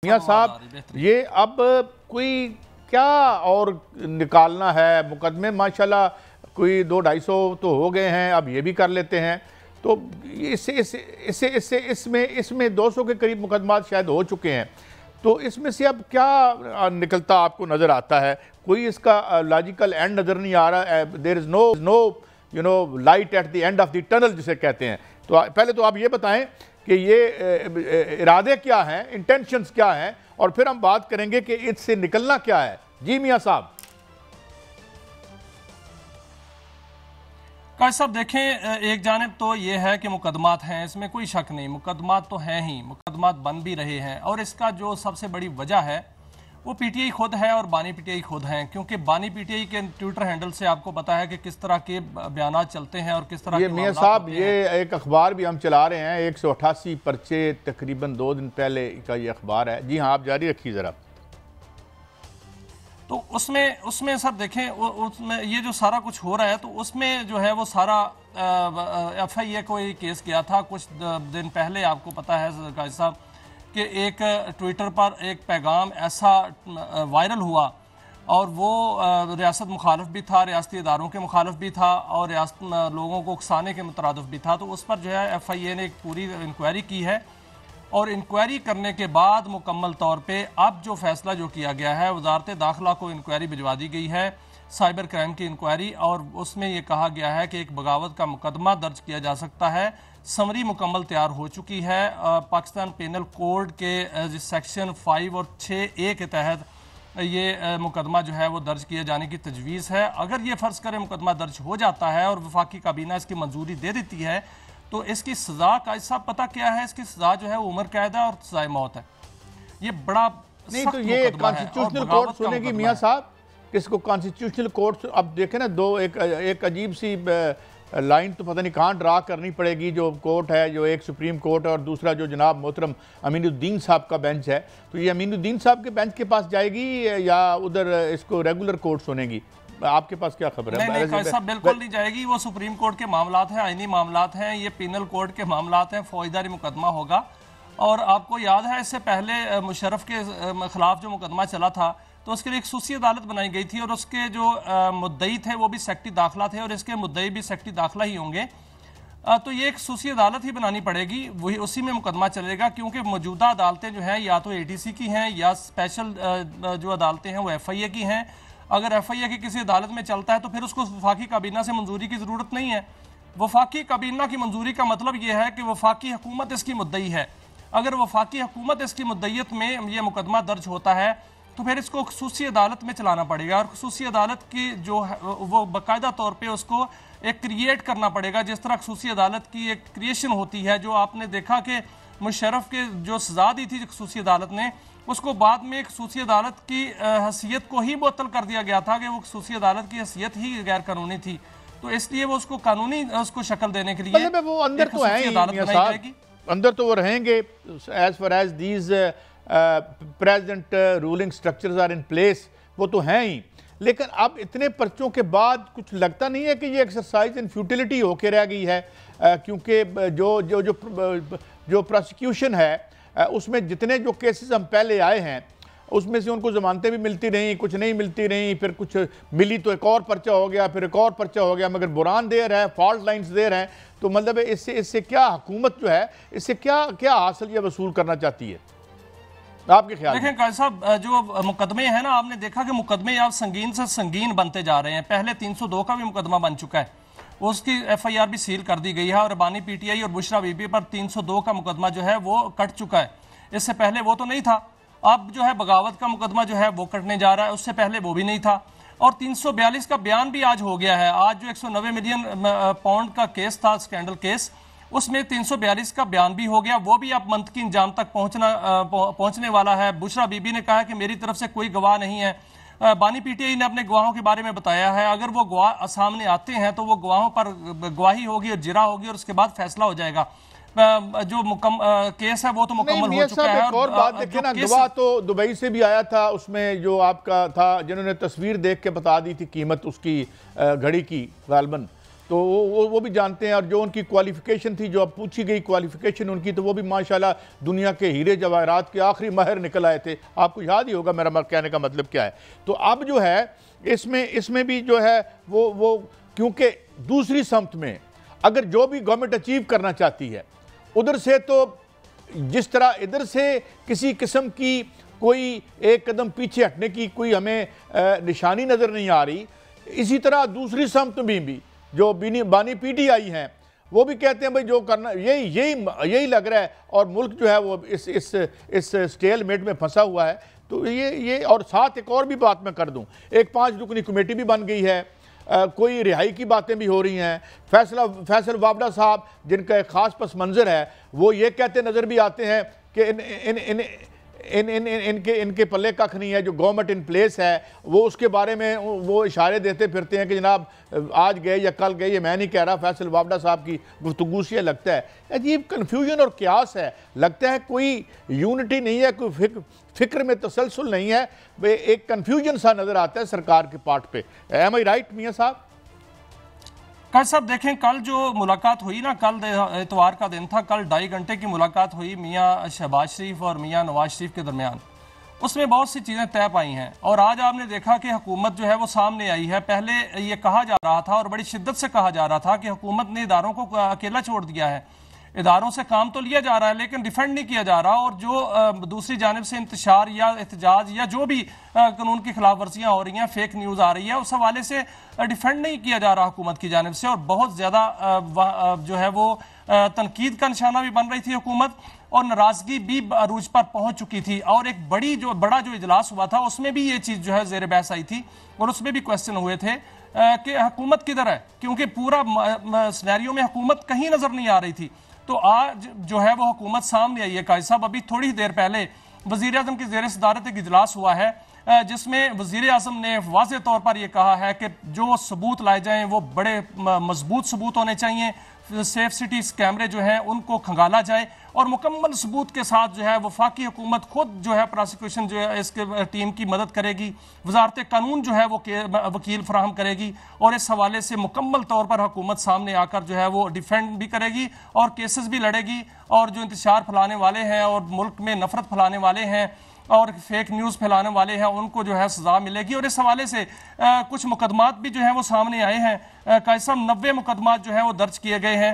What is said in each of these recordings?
मियां साहब, ये अब कोई क्या और निकालना है? मुकदमे माशाल्लाह कोई 200-250 तो हो गए हैं, अब ये भी कर लेते हैं। तो इसमें 200 के करीब मुकदमात शायद हो चुके हैं। तो इसमें से अब क्या निकलता आपको नज़र आता है? कोई इसका लॉजिकल एंड नज़र नहीं आ रहा। There is no light at the end of the tunnel जिसे कहते हैं। तो पहले तो आप ये बताएं कि ये इरादे क्या हैं, इंटेंशंस क्या हैं, और फिर हम बात करेंगे कि इससे निकलना क्या है। जी मियां साहब। काश साहब देखें, एक जानिब तो ये है कि मुकदमात हैं, इसमें कोई शक नहीं, मुकदमात तो हैं ही, मुकदमात बन भी रहे हैं। और इसका जो सबसे बड़ी वजह है वो पीटीआई खुद है और बानी पीटीआई खुद हैं, क्योंकि बानी पीटीआई के ट्विटर हैंडल से आपको पता है कि किस तरह के बयानात चलते हैं और किस तरह ये मियां साहब, ये एक अखबार भी हम चला रहे हैं, 188 पर्चे तकरीबन 2 दिन पहले का ये अखबार है। जी हाँ, आप जारी रखिए ज़रा। तो उसमें सर देखें, उसमें ये जो सारा कुछ हो रहा है, तो उसमें जो है वो सारा FIA कोई केस किया था कुछ दिन पहले, आपको पता है काजी साहब, कि एक ट्विटर पर एक पैगाम ऐसा वायरल हुआ और वो रियासत मुखालफ भी था, रियासती इदारों के मुखालफ भी था और रियासत लोगों को उकसाने के मुतरादिफ भी था। तो उस पर जो है FIA ने एक पूरी इंक्वायरी की है और इंक्वायरी करने के बाद मुकम्मल तौर पे अब जो फैसला जो किया गया है, वजारत दाखिला को इंक्वायरी भिजवा दी गई है, साइबर क्राइम की इंक्वायरी, और उसमें ये कहा गया है कि एक बगावत का मुकदमा दर्ज किया जा सकता है। समरी मुकम्मल तैयार हो चुकी है। पाकिस्तान पेनल कोड के सेक्शन 5 और 6A के तहत ये मुकदमा जो है वो दर्ज किए जाने की तजवीज़ है। अगर ये फ़र्ज़ करें मुकदमा दर्ज हो जाता है और वफाकी काबीना इसकी मंजूरी दे देती है, तो इसकी सज़ा का हिस्सा पता क्या है? इसकी सज़ा जो है वो उम्र कैद है और सज़ाए मौत है। ये बड़ा नहीं, तो ये कॉन्स्टिट्यूशनल कोर्ट सुनेगी मियां साहब, किसको कॉन्स्टिट्यूशनल कोर्ट? अब देखें ना, एक अजीब सी लाइन तो पता नहीं कहाँ ड्रा करनी पड़ेगी। जो कोर्ट है, जो एक सुप्रीम कोर्ट है और दूसरा जो जनाब मोहतरम अमीनुद्दीन साहब का बेंच है, तो ये अमीनुद्दीन साहब के बेंच के पास जाएगी या उधर इसको रेगुलर कोर्ट सुनेगी? आपके पास क्या खबर है? नहीं, साहब बिल्कुल नहीं जाएगी। वो सुप्रीम कोर्ट के मामलात हैं, आईनी मामलात हैं, ये पिनल कोर्ट के मामलात हैं, फौजदारी मुकदमा होगा। और आपको याद है इससे पहले मुशर्रफ के खिलाफ जो मुकदमा चला था, तो उसके लिए एक खसूसी अदालत बनाई गई थी और उसके जो मुद्दई थे वो भी सेक्रेटरी दाखिला थे और इसके मुद्दई भी सेक्रेटरी दाखिला ही होंगे। तो ये एक खसूसी अदालत ही बनानी पड़ेगी, वही उसी में मुकदमा चलेगा, क्योंकि मौजूदा अदालतें जो हैं या तो ATC की हैं या स्पेशल जो अदालतें हैं वो FIA की हैं। अगर FIA की किसी अदालत में चलता है तो फिर उसको वफाकी काबीना से मंजूरी की ज़रूरत नहीं है। वफाकी काबीना की मंजूरी का मतलब यह है कि वफाकी हुकूमत इसकी मुद्दई है। अगर वफाकी हुकूमत इसकी मुद्दईयत में यह मुकदमा दर्ज होता है तो फिर इसको खसूसी अदालत में चलाना पड़ेगा और खसूसी अदालत की जो है वो बाकायदा तौर पर उसको एक क्रिएट करना पड़ेगा, जिस तरह खसूसी अदालत की एक क्रिएशन होती है। जो आपने देखा कि मुशर्रफ के जो सजा दी थी खसूसी अदालत ने, उसको बाद में खसूसी अदालत की हैसियत को ही मुअत्तल कर दिया गया था कि वो खसूसी अदालत की हैसियत ही गैर कानूनी थी। तो इसलिए वो उसको कानूनी उसको शक्ल देने के लिए वो अंदर तो है, अंदर तो वो रहेंगे। As far as these present ruling structures are in place, वो तो हैं ही। लेकिन अब इतने पर्चों के बाद कुछ लगता नहीं है कि ये एक्सरसाइज इन फ्यूटिलिटी होके रह गई है, क्योंकि जो प्रोसिक्यूशन है उसमें जितने जो केसेस हम पहले आए हैं उसमें से उनको जमानतें भी मिलती रहीं, कुछ नहीं मिलती रहीं, फिर कुछ मिली तो एक और पर्चा हो गया, फिर एक और पर्चा हो गया, मगर बुरान देर है, फॉल्ट लाइन्स देर हैं। तो मतलब इससे क्या हुकूमत जो है, इससे क्या हासिल या वसूल करना चाहती है आपके ख्याल? देखें काजी साहब, जो मुकदमे हैं ना, आपने देखा कि मुकदमे अब संगीन से संगीन बनते जा रहे हैं। पहले 302 का भी मुकदमा बन चुका है, उसकी FIR भी सील कर दी गई है और बानी PTI और बुशरा बीबी पर 302 का मुकदमा जो है वो कट चुका है। इससे पहले वो तो नहीं था। अब जो है बगावत का मुकदमा जो है वो कटने जा रहा है, उससे पहले वो भी नहीं था। और 342 का बयान भी आज हो गया है। आज जो 190 मिलियन पाउंड का केस था, स्कैंडल केस, उसमें 342 का बयान भी हो गया। वो भी अब मंथ की इंजाम तक पहुंचने वाला है। बुशरा बीबी ने कहा कि मेरी तरफ से कोई गवाह नहीं है। बानी PTI ने अपने गवाहों के बारे में बताया है, अगर वो गवाह सामने आते हैं तो वो गवाहों पर गवाही होगी और जिरा होगी और उसके बाद फैसला हो जाएगा। जो केस है वो तो मुकम्मल हो चुका है। और बात देखिए ना, गवाह तो दुबई से भी आया था, उसमें जो आपका था जिन्होंने तस्वीर देख के बता दी थी कीमत उसकी घड़ी की गालबन, तो वो भी जानते हैं। और जो उनकी क्वालिफ़िकेशन थी, जो अब पूछी गई क्वालिफ़िकेशन उनकी, तो वो भी माशाल्लाह दुनिया के हीरे जवाहरात के आखिरी माहिर निकल आए थे। आपको याद ही होगा मेरा कहने का मतलब क्या है। तो अब जो है इसमें भी जो है वो क्योंकि दूसरी समत में अगर जो भी गवर्नमेंट अचीव करना चाहती है उधर से, तो जिस तरह इधर से किसी किस्म की कोई एक कदम पीछे हटने की कोई हमें निशानी नज़र नहीं आ रही, इसी तरह दूसरी समत में भी जो बानी पीटीआई हैं वो भी कहते हैं भाई जो करना यही लग रहा है, और मुल्क जो है वो इस स्टेलमेट में फंसा हुआ है। तो ये और साथ एक और भी बात मैं कर दूं, एक 5 रुकनी कमेटी भी बन गई है, कोई रिहाई की बातें भी हो रही हैं। फैसल वावड़ा साहब जिनका एक ख़ास पस मंज़र है, वो ये कहते नज़र भी आते हैं कि इनके पल्ले कख नहीं है, जो गवर्नमेंट इन प्लेस है वो उसके बारे में वो इशारे देते फिरते हैं कि जनाब आज गए या कल गए। ये मैं नहीं कह रहा, फैसल वावड़ा साहब की गुफ्तगू से लगता है अजीब कन्फ्यूजन और क्यास है, लगता है कोई यूनिटी नहीं है, कोई फिक्र में तसलसल नहीं है, एक कन्फ्यूजन सा नज़र आता है सरकार के पार्ट पे। एम आई राइट मियाँ साहब? काजी साहब देखें, कल जो मुलाकात हुई ना, कल इतवार का दिन था, कल 2.5 घंटे की मुलाकात हुई मियाँ शहबाज शरीफ और मियाँ नवाज शरीफ के दरमियान। उसमें बहुत सी चीज़ें तय पाई हैं और आज आपने देखा कि हुकूमत जो है वो सामने आई है। पहले ये कहा जा रहा था और बड़ी शिद्दत से कहा जा रहा था कि हुकूमत ने इदारों को अकेला छोड़ दिया है, इदारों से काम तो लिया जा रहा है लेकिन डिफेंड नहीं किया जा रहा, और जो दूसरी जानिब से इंतशार या एहतजाज या जो भी कानून की खिलाफ वर्जियाँ हो रही हैं, फेक न्यूज़ आ रही है, उस हवाले से डिफेंड नहीं किया जा रहा हुकूमत की जानिब से, और बहुत ज़्यादा जो है वो तनकीद का निशाना भी बन रही थी हुकूमत, और नाराज़गी भी अरूज पर पहुंच चुकी थी। और एक बड़ा जो इजलास हुआ था उसमें भी ये चीज़ जो है ज़ेर बहस आई थी और उसमें भी क्वेश्चन हुए थे कि हुकूमत किधर है, क्योंकि पूरा सिनेरियो में हुकूमत कहीं नज़र नहीं आ रही थी। तो आज जो है वो हुकूमत सामने आई है। काजी साहब अभी थोड़ी देर पहले वज़ीर आज़म की ज़ेर सदारत एक इजलास हुआ है जिसमें वज़ीर आज़म ने वाज़ेह तौर पर यह कहा है कि जो सबूत लाए जाएं वो बड़े मजबूत सबूत होने चाहिए, सेफ सिटीज़ कैमरे जो हैं उनको खंगाला जाए और मुकम्मल सबूत के साथ जो है वफाकी हुकूमत खुद जो है प्रोसिक्यूशन जो है इसके टीम की मदद करेगी, वजारत कानून जो है वो वकील फराहम करेगी, और इस हवाले से मुकम्मल तौर पर हुकूमत सामने आकर जो है वो डिफेंड भी करेगी और केसेस भी लड़ेगी, और जो इंतशार फैलाने वाले हैं और मुल्क में नफरत फैलाने वाले हैं और फेक न्यूज़ फैलाने वाले हैं उनको जो है सजा मिलेगी। और इस हवाले से कुछ मुकदमात भी जो है वो सामने आए हैं। काजी साहब 90 मुकदमात जो है वो दर्ज किए गए हैं,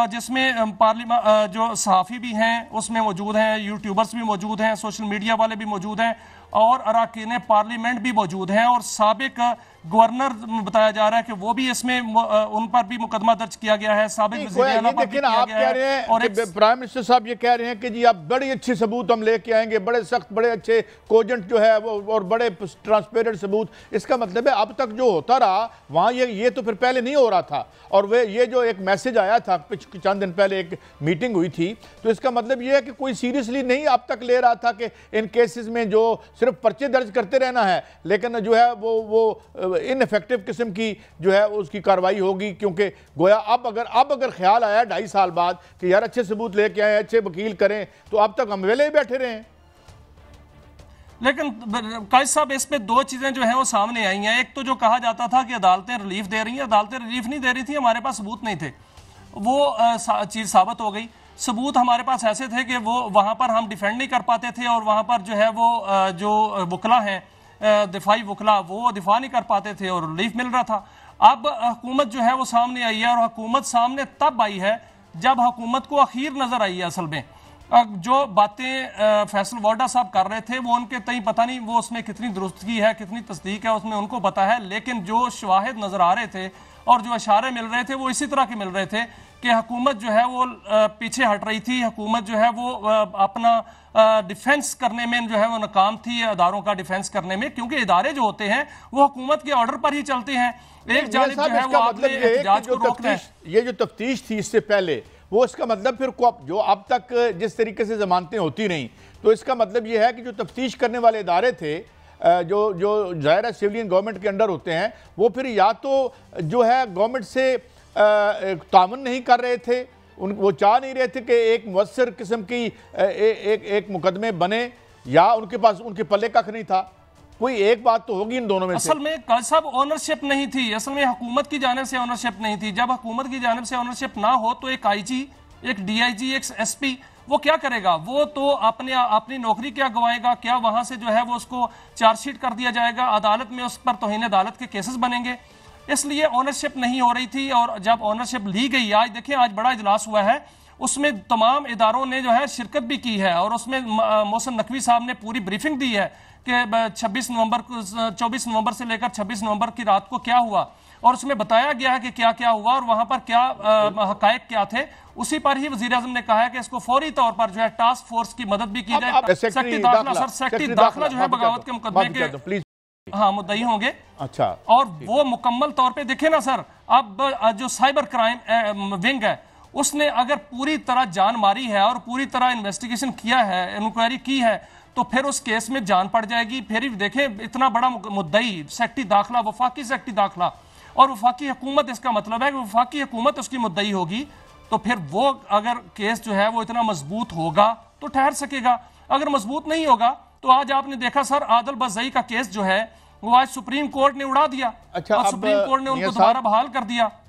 जिसमें पार्लियामेंट जो सहाफ़ी भी हैं उसमें मौजूद हैं, यूट्यूबर्स भी मौजूद हैं, सोशल मीडिया वाले भी मौजूद हैं, और अरकान पार्लियामेंट भी मौजूद हैं, और साबिक गवर्नर बताया जा रहा है कि वो भी इसमें उन पर भी मुकदमा दर्ज किया गया है। साबिक प्राइम मिनिस्टर साहब ये कह रहे हैं कि जी आप बड़े अच्छे सबूत हम लेके आएंगे, बड़े सख्त बड़े अच्छे कोजेंट जो है वो और बड़े ट्रांसपेरेंट सबूत। इसका मतलब है अब तक जो होता रहा वहाँ ये तो फिर पहले नहीं हो रहा था, और वे ये जो एक मैसेज आया था चंद दिन पहले एक मीटिंग हुई थी, तो इसका मतलब ये है कि कोई सीरियसली नहीं अब तक ले रहा था कि इन केसेस में जो सिर्फ पर्चे दर्ज करते रहना है, लेकिन जो है वो इनफेक्टिव किस्म की जो है उसकी कार्रवाई होगी। क्योंकि गोया अब अगर ख्याल आया 2.5 साल बाद कि यार अच्छे सबूत लेके आए, अच्छे वकील करें, तो अब तक हम वेले ही बैठे रहे हैं। लेकिन काजी साहब इस पे 2 चीजें जो है वो सामने आई हैं। एक तो जो कहा जाता था कि अदालतें रिलीफ दे रही हैं, अदालतें रिलीफ नहीं दे रही थी, हमारे पास सबूत नहीं थे, वो चीज साबित हो गई। सबूत हमारे पास ऐसे थे कि वो वहां पर हम डिफेंड नहीं कर पाते थे, और वहां पर जो है वो जो वकला हैं दिफाई वकला वो दिफा नहीं कर पाते थे और रिलीफ मिल रहा था। अब हुकूमत जो है वो सामने आई है, और हुकूमत सामने तब आई है जब हुकूमत को अखीर नजर आई है। असल में जो बातें फैसल वावड़ा साहब कर रहे थे वो उनके तई पता नहीं वो उसमें कितनी दुरुस्तगी है, कितनी तस्दीक है, उसमें उनको पता है, लेकिन जो शवाहिद नजर आ रहे थे और जो इशारे मिल रहे थे वो इसी तरह के मिल रहे थे कि हुकूमत जो है वो पीछे हट रही थी, हुकूमत जो है वो अपना डिफेंस करने में जो है वो नाकाम थी, अदारों का डिफेंस करने में, क्योंकि इदारे जो होते हैं वो हुकूमत के ऑर्डर पर ही चलते हैं। एक जानिब जो है वो आपने एहतजाज को रोकना है। ये जो तफ्तीश थी इससे पहले, वो इसका मतलब फिर जो अब तक जिस तरीके से जमानतें होती रहीं, तो इसका मतलब ये है कि जो तफ्तीश करने वाले इदारे थे जो ज़ाहिर है सिविलियन गवर्नमेंट के अंडर होते हैं, वो फिर या तो जो है गवर्नमेंट से तामुन नहीं कर रहे थे, वो चाह नहीं रहे थे कि एक मुअस्सर किस्म की एक मुकदमे बने, या उनके पास उनके पल्ले कख नहीं था, कोई एक बात तो होगी इन दोनों में से। असल में कल साहब ऑनरशिप नहीं थी, असल में हुकूमत की जानिब से ऑनरशिप नहीं थी। जब हुकूमत की जानिब से ऑनरशिप ना हो तो एक आईजी, एक डीआईजी, एक एसपी वो क्या करेगा? वो तो अपनी नौकरी क्या गवाएगा? क्या वहां से जो है वो उसको चार्जशीट कर दिया जाएगा, अदालत में उस पर तौहीन अदालत के केसेस बनेंगे। इसलिए ऑनरशिप नहीं हो रही थी। और जब ऑनरशिप ली गई, आज देखिए आज बड़ा इजलास हुआ है, उसमें तमाम इदारों ने जो है शिरकत भी की है और उसमें मोहसिन नकवी साहब ने पूरी ब्रीफिंग दी है कि 24 नवंबर से लेकर 26 नवंबर की रात को क्या हुआ, और उसमें बताया गया है कि क्या क्या हुआ और वहां पर क्या हकायक क्या थे। उसी पर ही वजीर आज़म ने कहा है कि इसको फौरी तौर पर जो है टास्क फोर्स की मदद भी की जाए। सेक्रेटरी दाखिला जो है बगावत के मुकदमे के हाँ मुद्दई होंगे। अच्छा, और वो मुकम्मल तौर पे देखे ना सर, अब जो साइबर क्राइम विंग है उसने अगर पूरी तरह जान मारी है और पूरी तरह इन्वेस्टिगेशन किया है, इंक्वायरी की है, तो फिर उस केस में जान पड़ जाएगी। फिर देखें इतना बड़ा मुद्दई सेक्रेटरी दाखिला, वफाकी सेक्रेटरी दाखिला, और वफाकी हुकूमत, इसका मतलब है कि वफाकी हुकूमत उसकी मुद्दई होगी, तो फिर वो अगर केस जो है वो इतना मजबूत होगा तो ठहर सकेगा। अगर मजबूत नहीं होगा तो आज आपने देखा सर आदिल बज़ई का केस जो है वो आज सुप्रीम कोर्ट ने उड़ा दिया। अच्छा, और सुप्रीम कोर्ट ने उनको दोबारा बहाल कर दिया।